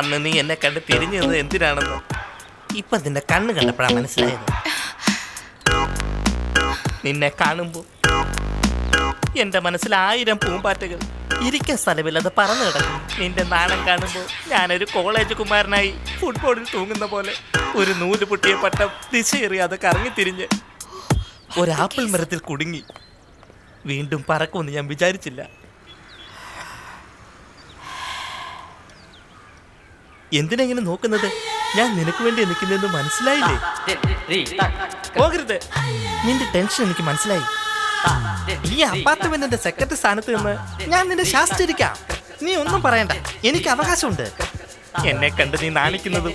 അന്ന് നീ എന്നെ കണ്ട് തിരിഞ്ഞു നിന്നത് എന്തിനാണെന്ന് ഇപ്പൊ നിന്റെ കണ്ണ് കണ്ടപ്പോഴാണ് മനസ്സിലായത്. നിന്നെ കാണുമ്പോ എന്റെ മനസ്സിൽ 1000 പൂമ്പാറ്റകൾ ഇരിക്കാൻ സ്ഥലമില്ലാതെ പറന്നു കിടക്കും. നിന്റെ നാണം കാണുമ്പോൾ ഞാനൊരു കോളേജ് കുമാരനായി ഫുട്ബോളിൽ തൂങ്ങുന്ന പോലെ ഒരു നൂല് പൊട്ടിയ പട്ടം ദിശയേറിയാതെ കറങ്ങിത്തിരിഞ്ഞ് ഒരാപ്പിൾ മരത്തിൽ കുടുങ്ങി വീണ്ടും പറക്കുമെന്ന് ഞാൻ വിചാരിച്ചില്ല. എന്തിനെങ്ങനെ നോക്കുന്നത്? ഞാൻ നിനക്ക് വേണ്ടി നിൽക്കുന്നതെന്ന് മനസ്സിലായില്ലേ? പോകരുത്. നിന്റെ ടെൻഷൻ എനിക്ക് മനസ്സിലായി. ഈ അപ്പാർട്ട്മെന്റിന്റെ സെക്രട്ടറി സ്ഥാനത്ത് നിന്ന് ഞാൻ നിന്നെ ശാസ്ത്രിക്കാം. നീ ഒന്നും പറയണ്ട, എനിക്ക് അവകാശമുണ്ട്. എന്നെ കണ്ട് നീ നാണിക്കുന്നതും